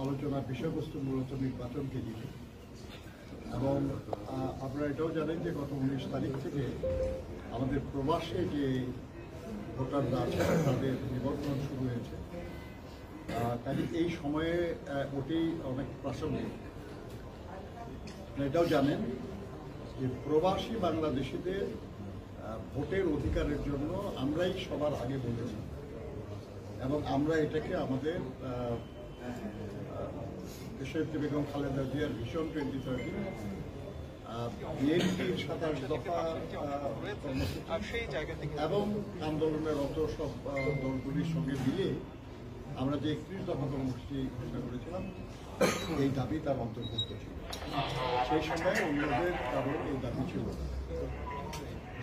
আলোচনার বিষয়বস্তু মূলত নির্বাচনকে ঘিরে এবং আপনারা এটাও জানেন যে গত 19 তারিখ থেকে আমাদের প্রবাসে যে ভোটাররা আছে তাদের নিবন্ধন শুরু হয়েছে। তাই এই সময়ে ওটি অনেক প্রাসঙ্গিক। এটাও জানেন যে প্রবাসী বাংলাদেশিদের ভোটের অধিকারের জন্য আমরাই সবার আগে বলেছি এবং আমরা এটাকে আমাদের দেশনেত্রী বেগম খালেদা জিয়ার ভিশন 2030 বিএনপির 27 দফা এবং আন্দোলনের অত সব দলগুলির সঙ্গে মিলে আমরা যে 31 দফা কর্মসূচি ঘোষণা করেছিলাম এই দাবি তার অন্তর্ভুক্ত ছিল। সেই সময় অন্যদের কারণ এই দাবি ছিল না।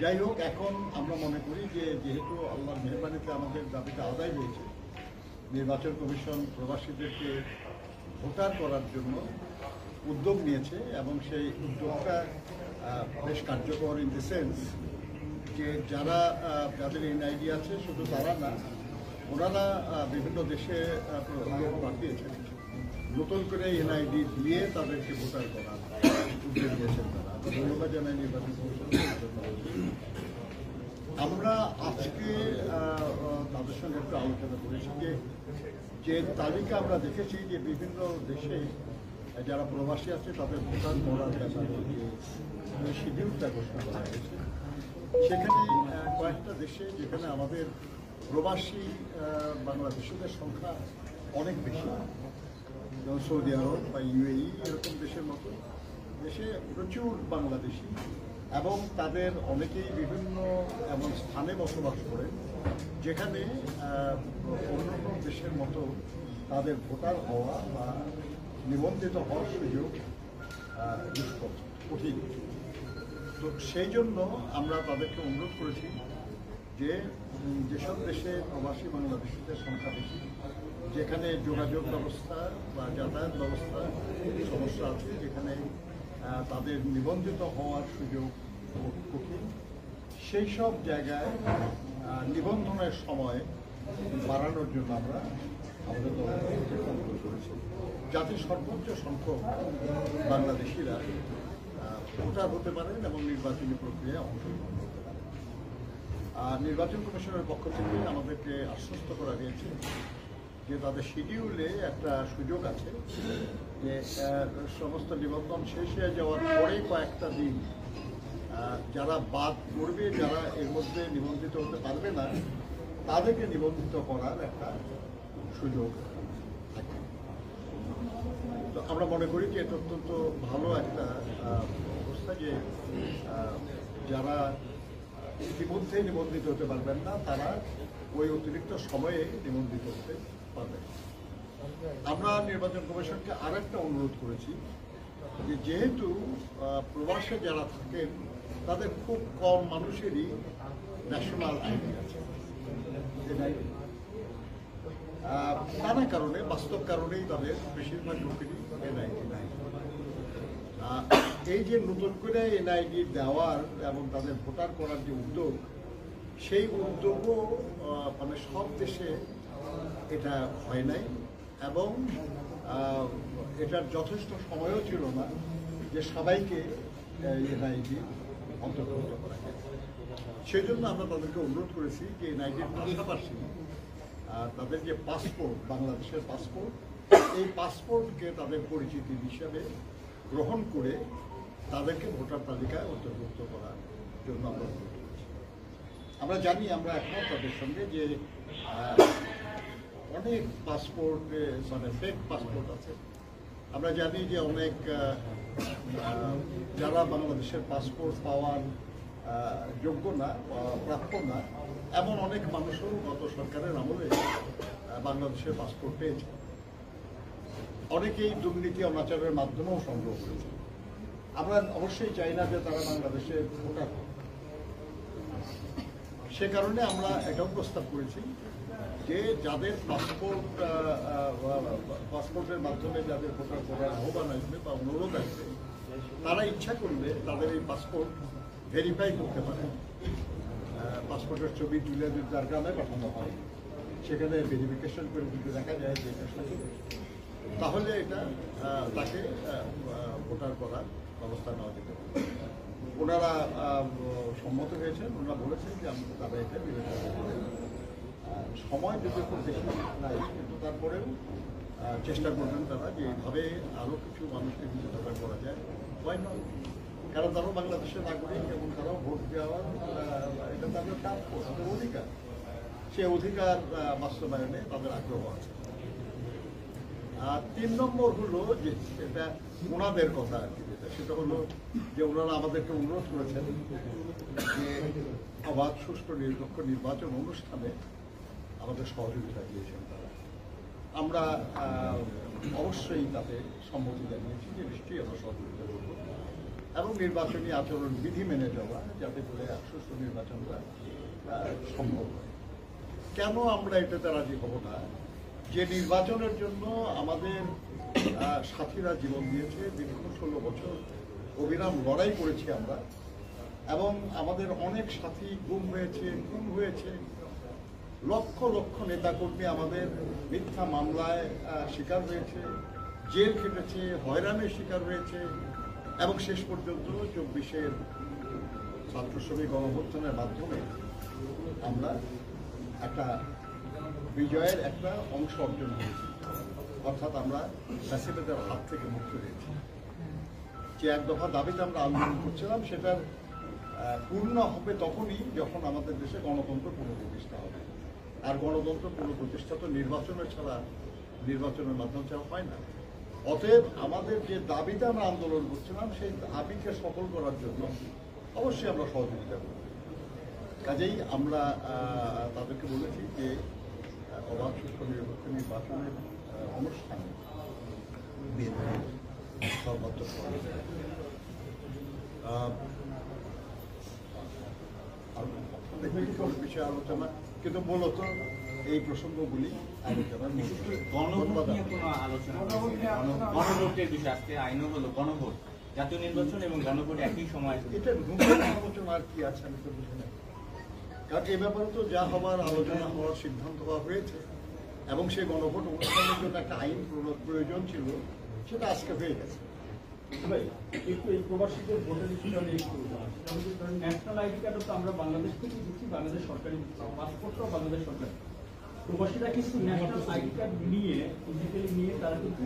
যাই হোক, এখন আমরা মনে করি যে যেহেতু আল্লাহর মেহরবানিতে আমাদের দাবিটা আদায় হয়েছে, নির্বাচন কমিশন প্রবাসীদেরকে ভোটার করার জন্য উদ্যোগ নিয়েছে এবং সেই উদ্যোগটা বেশ কার্যকর ইন দ্য সেন্স যে যাদের এনআইডি আছে শুধু তারা না, ওনারা বিভিন্ন দেশে লোক পাঠিয়েছেন নতুন করে এনআইডি দিয়ে তাদেরকে ভোটার করার উদ্যোগ নিয়েছেন তারা। ধন্যবাদ জানাই নির্বাচন কমিশনের জন্য। আমরা আজকে তাদের সঙ্গে একটু আলোচনা করেছি যে তালিকা আমরা দেখেছি যে বিভিন্ন দেশে যারা প্রবাসী আছে তাদের ভোটার করার ব্যাপারে যে শিডিউলটা ঘোষণা করা হয়েছে, সেখানে কয়েকটা দেশে যেখানে আমাদের প্রবাসী বাংলাদেশিদের সংখ্যা অনেক বেশি, যেমন সৌদি আরব বা ইউএই এরকম দেশের মতো দেশে প্রচুর বাংলাদেশি এবং তাদের অনেকেই বিভিন্ন এমন স্থানে বসবাস করেন যেখানে অন্যান্য দেশের মতো তাদের ভোটার হওয়া বা নিবন্ধিত হওয়ার সুযোগ কঠিন। তো সেই জন্য আমরা তাদেরকে অনুরোধ করেছি যে যেসব দেশে প্রবাসী বাংলাদেশিদের সংখ্যা বেশি, যেখানে যোগাযোগ ব্যবস্থা বা যাতায়াত ব্যবস্থা সমস্যা আছে, যেখানে তাদের নিবন্ধিত হওয়ার সুযোগ কঠিন, সেই সব জায়গায় নিবন্ধনের সময় বাড়ানোর জন্য আমরা আমাদের দলকে অনুরোধ করেছি, যাতে সর্বোচ্চ সংখ্যক বাংলাদেশিরা ভোটার হতে পারেন এবং নির্বাচনী প্রক্রিয়ায় অংশগ্রহণ করতে পারেন। নির্বাচন কমিশনের পক্ষ থেকে আমাদেরকে আশ্বস্ত করা হয়েছে যে তাদের শিডিউলে একটা সুযোগ আছে যে সমস্ত নিবন্ধন শেষ হয়ে যাওয়ার পরে কয়েকটা দিন যারা বাদ পড়বে, যারা এর মধ্যে নিবন্ধিত হতে পারবে না, তাদেরকে নিবন্ধিত করার একটা সুযোগ থাকে। তো আমরা মনে করি যে এটা অত্যন্ত ভালো একটা অবস্থা যে যারা ইতিমধ্যে নিবন্ধিত হতে পারবেন না তারা ওই অতিরিক্ত সময়ে নিবন্ধিত হতে পারবেন। আমরা নির্বাচন কমিশনকে আরেকটা অনুরোধ করেছি যে যেহেতু প্রবাসে যারা থাকেন তাদের খুব কম মানুষেরই ন্যাশনাল আইডি আছে, নানা কারণে, বাস্তব কারণেই তাদের বেশিরভাগ লোকেরই এনআইডি নাই। এই যে নতুন করে এনআইডি দেওয়ার এবং তাদের ভোটার করার যে উদ্যোগ, সেই উদ্যোগও মানে সব দেশে এটা হয় নাই এবং এটার যথেষ্ট সময়ও ছিল না যে সবাইকে এনআইডি অন্তর্ভুক্ত করা যায়। সেই জন্য আমরা তাদেরকে অনুরোধ করেছি যে এনআইডির পাশাপাশি তাদের যে পাসপোর্ট, বাংলাদেশের পাসপোর্ট, এই পাসপোর্টকে তাদের পরিচিতি হিসাবে গ্রহণ করে তাদেরকে ভোটার তালিকায় অন্তর্ভুক্ত করার জন্য আমরা অনুরোধ করেছি। আমরা জানি, আমরা একমত তাদের সঙ্গে যে অনেক পাসপোর্ট মানে ফেক পাসপোর্ট আছে। আমরা জানি যে অনেক যারা বাংলাদেশের পাসপোর্ট পাওয়ার যোগ্য না, প্রাপ্য না, এমন অনেক মানুষও গত সরকারের আমলে বাংলাদেশের পাসপোর্ট পেয়েছে। অনেকেই দুর্নীতি অনাচারের মাধ্যমেও সংগ্রহ করেছে। আমরা অবশ্যই চাই না যে তারা বাংলাদেশে ভোটার হোক। সে কারণে আমরা এটাও প্রস্তাব করেছি যে যাদের পাসপোর্টের মাধ্যমে যাদের ভোটার করার আহ্বান আসবে বা অনুরোধ আসবে, তারা ইচ্ছা করলে তাদের এই পাসপোর্ট ভেরিফাই করতে পারে। পাসপোর্টের ছবি তুলে যদি তার গ্রামে পাঠানো হয়, সেখানে ভেরিফিকেশন করে যদি দেখা যায় যে এটা সঠিক, তাহলে এটা তাকে ভোটার করার ব্যবস্থা নেওয়া যেতে পারে। ওনারা সম্মত হয়েছেন, ওনারা বলেছেন যে তারা এটা বিবেচনা করেন। সময় যদি খুব বেশি নাই, কিন্তু তারপরেও চেষ্টা করবেন তারা যে এইভাবে আরও কিছু মানুষকে বিবেচনা করা যায়। হয় না, কারণ তারাও বাংলাদেশের নাগরিক এবং তারাও ভোট দেওয়ার এটা তাদের প্রাপ্য, তাদের অধিকার। সে অধিকার বাস্তবায়নে তাদের আগ্রহ আছে। আর 3 নম্বর হলো যে এটা ওনাদের কথা আর কি, সেটা হলো যে ওনারা আমাদেরকে অনুরোধ করেছেন যে অবাধ সুষ্ঠু নিরপেক্ষ নির্বাচন অনুষ্ঠানে আমাদের সহযোগিতা দিয়েছেন তারা। আমরা অবশ্যই তাতে সম্মতি জানিয়েছি যে নিশ্চয়ই আমরা সহযোগিতা করব এবং নির্বাচনী আচরণ বিধি মেনে যাওয়া, যাতে করে সুষ্ঠু নির্বাচনটা সম্ভব হয়। কেন আমরা এটাতে রাজি হব না? যে নির্বাচনের জন্য আমাদের সাথীরা জীবন দিয়েছে, দীর্ঘ 16 বছর অবিরাম লড়াই করেছি আমরা, এবং আমাদের অনেক সাথী গুম হয়েছে, খুন হয়েছে, লক্ষ লক্ষ নেতাকর্মী আমাদের মিথ্যা মামলায় শিকার হয়েছে, জেল খেটেছে, হয়রানির শিকার হয়েছে, এবং শেষ পর্যন্ত 24-এর ছাত্র শ্রমিক গণঅভ্যুত্থানের মাধ্যমে আমরা একটা বিজয়ের একটা অংশ অর্জন করেছি। অর্থাৎ আমরা ফ্যাসিলিটির হাত থেকে মুক্ত হয়েছি। যে 1 দফা দাবিতে আমরা আন্দোলন করছিলাম, সেটার পূর্ণ হবে তখনই যখন আমাদের দেশে গণতন্ত্র পুনঃপ্রতিষ্ঠা হবে। আর গণতন্ত্র পুনঃপ্রতিষ্ঠা তো নির্বাচনের মাধ্যমে ছাড়া হয় না। অতএব আমাদের যে দাবিতে আমরা আন্দোলন করছিলাম, সেই দাবিকে সফল করার জন্য অবশ্যই আমরা সহযোগিতা করব। কাজেই আমরা তাদেরকে বলেছি যে অবাধ সুষ্ঠু নিরপেক্ষ নির্বাচনের অনুষ্ঠানে সর্বাত্মক বিষয়ে আলোচনা, কিন্তু মূলত এই প্রসঙ্গগুলি আলোচনার গণভোটের বিষয় আজকে আইনও হলো গণভোট, জাতীয় নির্বাচন এবং গণভোট একই সময়। এটা আলোচনা আর কি আছে আমি তো বুঝি না, কারণ এ ব্যাপারে তো যা হওয়ার আলোচনা হওয়ার সিদ্ধান্ত হওয়া হয়েছে, এবং সেই গণভোট অনুষ্ঠানের জন্য একটা আইন প্রয়োজন ছিল, সেটা আজকে হয়ে গেছে। একটু এই প্রবাসীদের ভোটের বিষয়টা নিয়ে একটু ন্যাশনাল আইডি কার্ডও তো আমরা বাংলাদেশ থেকে দিচ্ছি, বাংলাদেশ সরকারি দিচ্ছি, পাসপোর্টটাও বাংলাদেশ সরকার। প্রবাসীরা কিন্তু ন্যাশনাল আইডি কার্ড নিয়ে ফিজিক্যালি নিয়ে তারা কিন্তু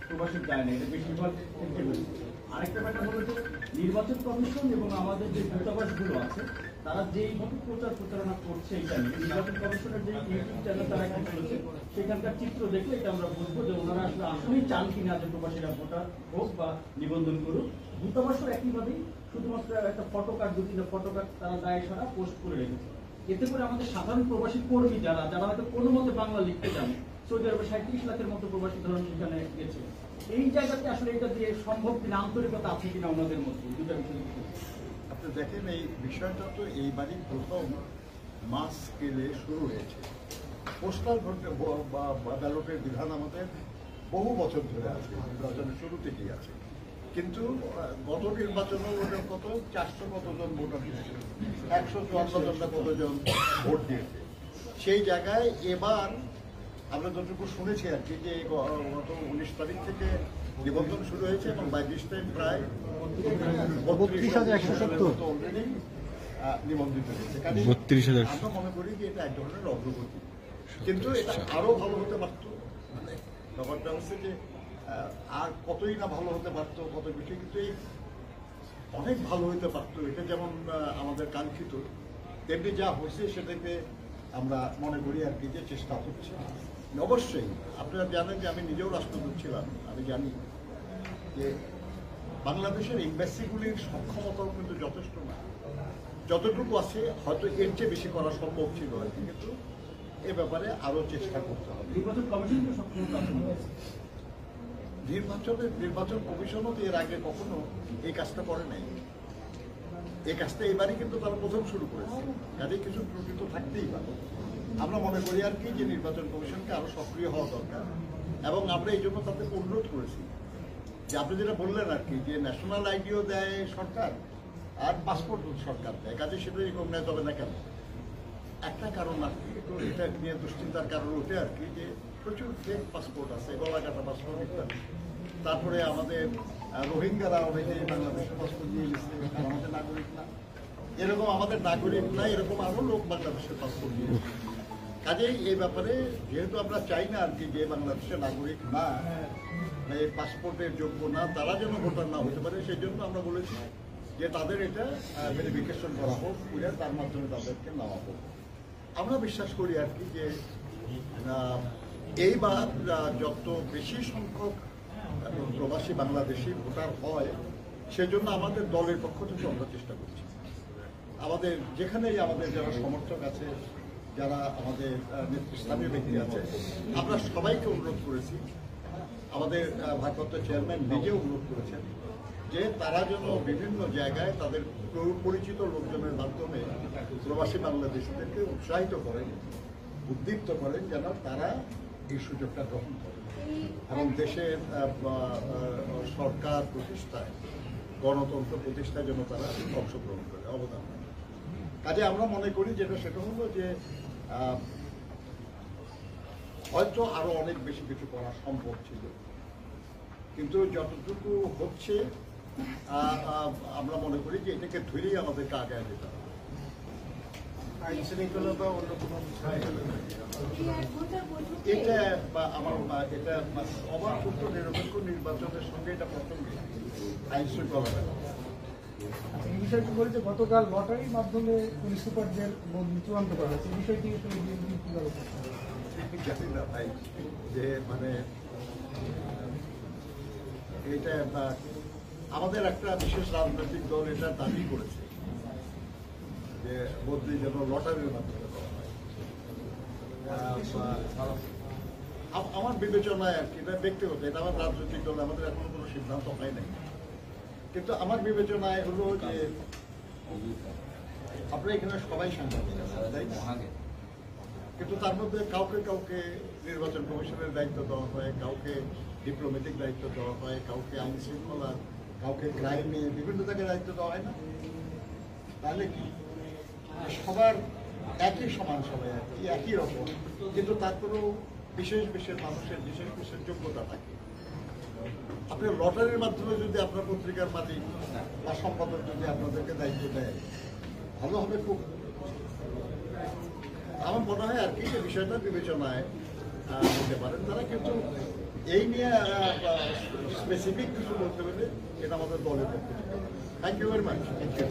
প্রবাসী যায় না, এটা বেশিরভাগ ক্ষেত্রে হয়েছে। আরেকটা ব্যাপার হলো যে নির্বাচন কমিশন এবং আমাদের যে দূতাবাসগুলো আছে, তারা যেইভাবে প্রচারণা করছে এটা নিয়ে, নির্বাচন কমিশনের যে ইউটিউব চ্যানেল তারা একটা করেছে, সেখানকার চিত্র দেখলে এটা আমরা বুঝবো যে ওনারা আসলে আসলেই চান কিনা যে প্রবাসীরা ভোটার হোক বা নিবন্ধন করুক। দূতাবাসও একইভাবেই শুধুমাত্র একটা ফটো কার্ড, 2-3টা ফটো কার্ড তারা দায় সারা পোস্ট করে রেখেছে। এতে করে আমাদের সাধারণ প্রবাসী কর্মী যারা হয়তো কোনো মতে বাংলা লিখতে জানে, সৌদি আরবে 37 লাখের মতো প্রবাসী ধরুন সেখানে গেছে, এই জায়গাতে আসলে এটা দিয়ে সম্ভব কিনা, আন্তরিকতা আছে কিনা ওনাদের মধ্যে, দুটা বিষয়। আপনি দেখেন এই বিষয়টা তো এইবারই প্রথম মাস স্কেলে শুরু হয়েছে। পোস্টাল ব্যালটের বিধান আমাদের বহু বছর ধরে আছে, নির্বাচনের শুরু থেকেই আছে, কিন্তু গত নির্বাচনে ওটা কত 400 কতজন ভোটার দিয়েছে, 154 জনটা কতজন ভোট দিয়েছে। সেই জায়গায় এবার আমরা যতটুকু শুনেছি আর কি, যে গত 19 তারিখ থেকে নিবন্ধন শুরু হয়েছে এবং বাই দিস টাইম প্রায় 32,170 অলরেডি নিবন্ধিত হয়েছে। আমরা মনে করি যে এটা এক ধরনের অগ্রগতি, কিন্তু এটা আরো ভালো হতে পারত। মানে ব্যাপারটা হচ্ছে যে আর কতই না ভালো হতে পারতো, কত বিষয়, কিন্তু এই অনেক ভালো হতে পারতো। এটা যেমন আমাদের কাঙ্ক্ষিত, তেমনি যা হয়েছে সেটাকে আমরা মনে করি আর কি যে চেষ্টা হচ্ছে। অবশ্যই আপনারা জানেন যে আমি নিজেও রাষ্ট্রদূত ছিলাম, আমি জানি যে বাংলাদেশের এমবাসিগুলির সক্ষমতাও কিন্তু যথেষ্ট না, যতটুকু আছে হয়তো এর চেয়ে বেশি করা সম্ভব ছিল আর কি, কিন্তু এ ব্যাপারে আরো চেষ্টা করতে হবে। নির্বাচন কমিশনও তো এর আগে কখনো এই কাজটা করে নাই, এই কাজটা এবারই কিন্তু তারা প্রথম শুরু করেছে, কাজে কিছু ত্রুটি তো থাকতেই পারে। আমরা মনে করি আর কি যে নির্বাচন কমিশনকে আরো সক্রিয় হওয়া দরকার, এবং আমরা এই জন্য তাদের অনুরোধ করেছি যে আপনি যেটা বললেন আর কি, যে ন্যাশনাল আইডিও দেয় সরকার আর পাসপোর্ট সরকার দেয়, কাজে সেটা রিকগনাইজ হবে না কেন? একটা কারণ আর কি, এটা নিয়ে দুশ্চিন্তার কারণ ওঠে আর কি, যে প্রচুর ফেক পাসপোর্ট আছে, গলা কাটা পাসপোর্ট ইত্যাদি। তারপরে আমাদের রোহিঙ্গারা অনেকে বাংলাদেশের পাসপোর্ট দিয়ে গেছে, আমাদের নাগরিক না। এরকম আমাদের নাগরিক না, এরকম আরও লোক বাংলাদেশের পাসপোর্ট দিয়ে গেছে। কাজেই এই ব্যাপারে যেহেতু আমরা চাই না আর কি যে বাংলাদেশের নাগরিক না, এই পাসপোর্টের যোগ্য না, তারা যেন ভোটার না হতে পারে, সেই জন্য আমরা বলেছি যে তাদের এটা ভেরিফিকেশন করা হোক, করে তার মাধ্যমে তাদেরকে নেওয়া হোক। আমরা বিশ্বাস করি আর কি যে এইবার যত বেশি সংখ্যক প্রবাসী বাংলাদেশি ভোটার হয়, সেজন্য আমাদের দলের পক্ষ থেকে আমরা চেষ্টা করছি। আমাদের যেখানেই আমাদের যারা সমর্থক আছে, যারা আমাদের নেতৃস্থানীয় ব্যক্তি আছে, আমরা সবাইকে অনুরোধ করেছি, আমাদের ভারপ্রাপ্ত চেয়ারম্যান নিজে অনুরোধ করেছেন যে তারা যেন বিভিন্ন জায়গায় তাদের পরিচিত লোকজনের মাধ্যমে প্রবাসী বাংলাদেশিদেরকে উৎসাহিত করেন, উদ্দীপ্ত করেন, যেন তারা এই সুযোগটা গ্রহণ করে এবং দেশের সরকার প্রতিষ্ঠায়, গণতন্ত্র প্রতিষ্ঠায় যেন তারা অংশগ্রহণ করে, অবদান রাখে। কাজে আমরা মনে করি যেটা সেটা হলো যে হয়তো আরো অনেক বেশি কিছু করা সম্ভব ছিল, কিন্তু যতটুকু হচ্ছে আমরা মনে করি যে এটাকে ধরেই আমাদেরকে আগায় যেতে হবে। আইন শৃঙ্খলা বা অন্য কোনো এটা আমার এটা সবার সুস্থ নিরপেক্ষ নির্বাচনের সঙ্গে এটা প্রথম আইন শৃঙ্খলা। এই বিষয়টি বলছে গতকাল লটারির মাধ্যমে পুলিশ সুপারদের বদলি চূড়ান্ত করা হয়েছে, এই বিষয়টি কিভাবে জানি না ভাই, যে মানে এটা আমাদের একটা বিশেষ রাজনৈতিক দল এটা দাবি করেছে যে বদলি যেন লটারির মাধ্যমে করা হয়। আমার বিবেচনায় আর কি, এটা ব্যক্তিগত, এটা আমার রাজনৈতিক দল, আমাদের এখনো কোনো সিদ্ধান্ত হয় নাই, কিন্তু আমার বিবেচনায় হলো যে আপনারা এখানে সবাই সাংবাদিক আছেন, তাই না? কিন্তু তার মধ্যে কাউকে কাউকে নির্বাচন কমিশনের দায়িত্ব দেওয়া হয়, কাউকে ডিপ্লোম্যাটিক দায়িত্ব দেওয়া হয়, কাউকে আইন শৃঙ্খলা, কাউকে ক্রাইমে, বিভিন্ন জায়গায় দায়িত্ব দেওয়া হয় না। তাহলে কি সবার একই সমান সবাই আর কি, একই রকম, কিন্তু তারপরেও বিশেষ বিশেষ মানুষের বিশেষ বিশেষ যোগ্যতা থাকে। আপনি লটারির মাধ্যমে যদি আপনার পত্রিকার মালিক বা সম্পাদক যদি আপনাদেরকে দায়িত্ব দেয়, ভালো হবে খুব। আমার মনে হয় আর কি যে বিষয়টা বিবেচনায় নিতে পারেন তারা, কিন্তু এই নিয়ে স্পেসিফিক কিছু বলতে গেলে এটা আমাদের দলের পক্ষ থেকে। Thank you very much. Thank you.